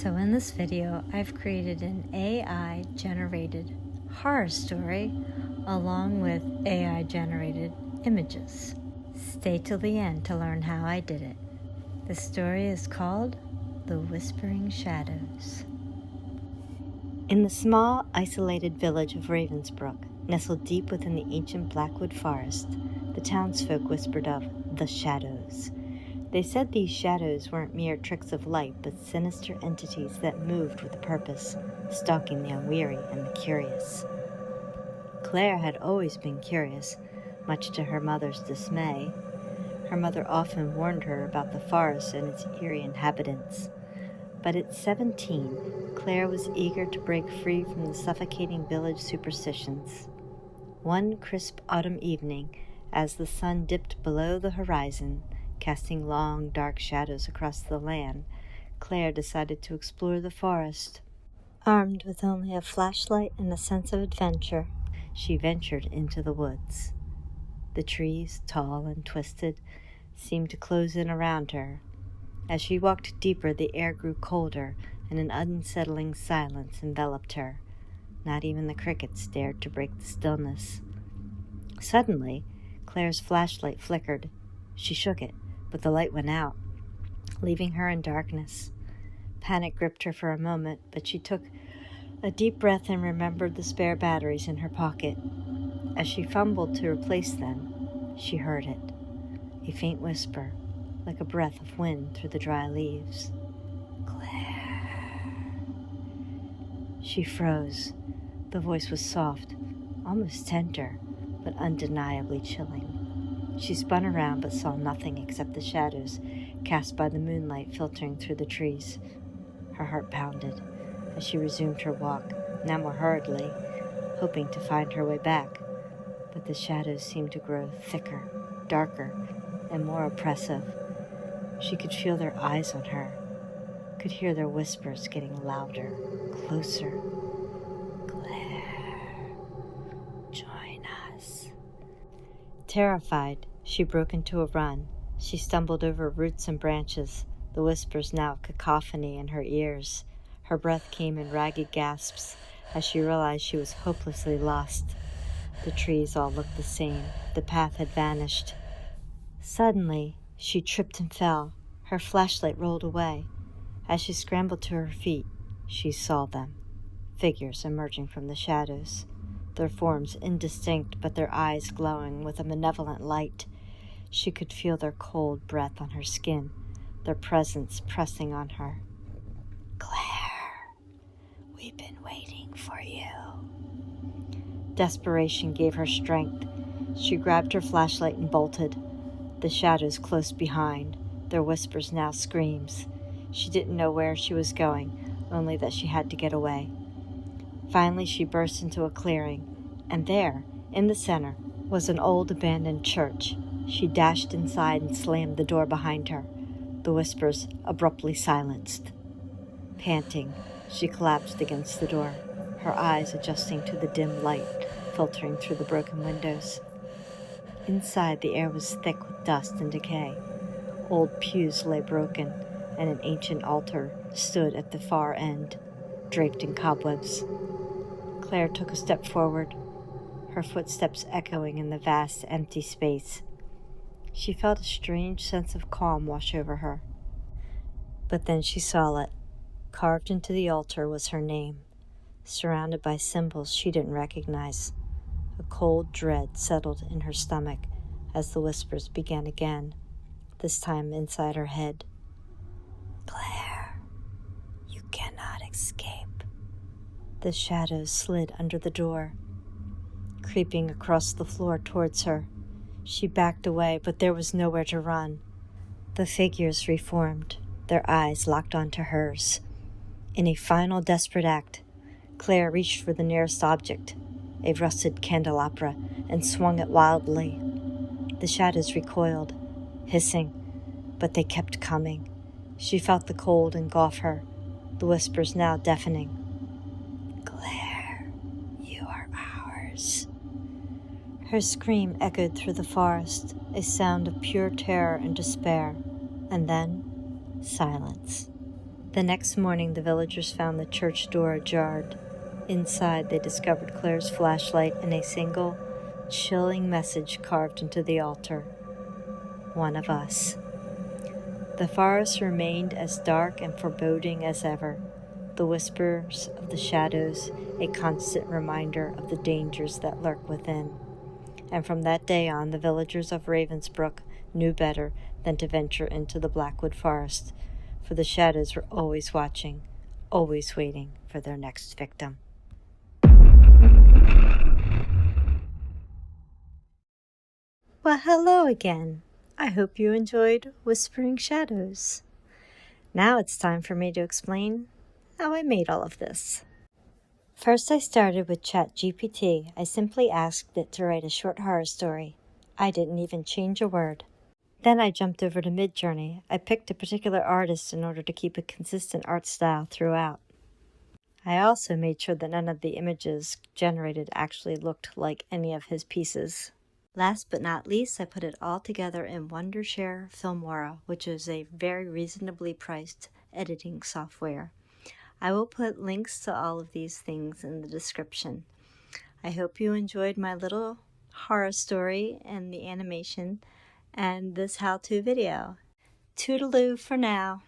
So in this video, I've created an AI-generated horror story along with AI-generated images. Stay till the end to learn how I did it. The story is called The Whispering Shadows. In the small, isolated village of Ravensbrook, nestled deep within the ancient Blackwood forest, the townsfolk whispered of the shadows. They said these shadows weren't mere tricks of light, but sinister entities that moved with a purpose, stalking the unwary and the curious. Claire had always been curious, much to her mother's dismay. Her mother often warned her about the forest and its eerie inhabitants. But at 17, Claire was eager to break free from the suffocating village superstitions. One crisp autumn evening, as the sun dipped below the horizon, casting long, dark shadows across the land, Claire decided to explore the forest. Armed with only a flashlight and a sense of adventure, she ventured into the woods. The trees, tall and twisted, seemed to close in around her. As she walked deeper, the air grew colder, and an unsettling silence enveloped her. Not even the crickets dared to break the stillness. Suddenly, Claire's flashlight flickered. She shook it, but the light went out, leaving her in darkness. Panic gripped her for a moment, but she took a deep breath and remembered the spare batteries in her pocket. As she fumbled to replace them, she heard it, a faint whisper, like a breath of wind through the dry leaves. Claire. She froze. The voice was soft, almost tender, but undeniably chilling. She spun around but saw nothing except the shadows cast by the moonlight filtering through the trees. Her heart pounded as she resumed her walk, now more hurriedly, hoping to find her way back. But the shadows seemed to grow thicker, darker, and more oppressive. She could feel their eyes on her, could hear their whispers getting louder, closer. Claire, join us. Terrified, she broke into a run. She stumbled over roots and branches, the whispers now a cacophony in her ears. Her breath came in ragged gasps as she realized she was hopelessly lost. The trees all looked the same. The path had vanished. Suddenly, she tripped and fell. Her flashlight rolled away. As she scrambled to her feet, she saw them, figures emerging from the shadows, their forms indistinct but their eyes glowing with a malevolent light. She could feel their cold breath on her skin, their presence pressing on her. Claire, we've been waiting for you. Desperation gave her strength. She grabbed her flashlight and bolted. The shadows close behind, their whispers now screams. She didn't know where she was going, only that she had to get away. Finally, she burst into a clearing, and there, in the center, was an old abandoned church. She dashed inside and slammed the door behind her, the whispers abruptly silenced. Panting, she collapsed against the door, her eyes adjusting to the dim light filtering through the broken windows. Inside, the air was thick with dust and decay. Old pews lay broken, and an ancient altar stood at the far end, draped in cobwebs. Claire took a step forward, her footsteps echoing in the vast, empty space. She felt a strange sense of calm wash over her. But then she saw it. Carved into the altar was her name, surrounded by symbols she didn't recognize. A cold dread settled in her stomach as the whispers began again, this time inside her head. Claire, you cannot escape. The shadows slid under the door, creeping across the floor towards her. She backed away, but there was nowhere to run. The figures reformed, their eyes locked onto hers. In a final desperate act, Claire reached for the nearest object, a rusted candelabra, and swung it wildly. The shadows recoiled, hissing, but they kept coming. She felt the cold engulf her, the whispers now deafening. Claire, you are ours. Her scream echoed through the forest, a sound of pure terror and despair, and then silence. The next morning, the villagers found the church door ajar. Inside, they discovered Claire's flashlight and a single, chilling message carved into the altar: "One of us." The forest remained as dark and foreboding as ever, the whispers of the shadows a constant reminder of the dangers that lurk within. And from that day on, the villagers of Ravensbrook knew better than to venture into the Blackwood Forest, for the shadows were always watching, always waiting for their next victim. Well, hello again. I hope you enjoyed Whispering Shadows. Now it's time for me to explain how I made all of this. First, I started with Chat GPT. I simply asked it to write a short horror story. I didn't even change a word. Then I jumped over to Midjourney. I picked a particular artist in order to keep a consistent art style throughout. I also made sure that none of the images generated actually looked like any of his pieces. Last but not least, I put it all together in Wondershare Filmora, which is a very reasonably priced editing software. I will put links to all of these things in the description. I hope you enjoyed my little horror story and the animation and this how-to video. Toodaloo for now.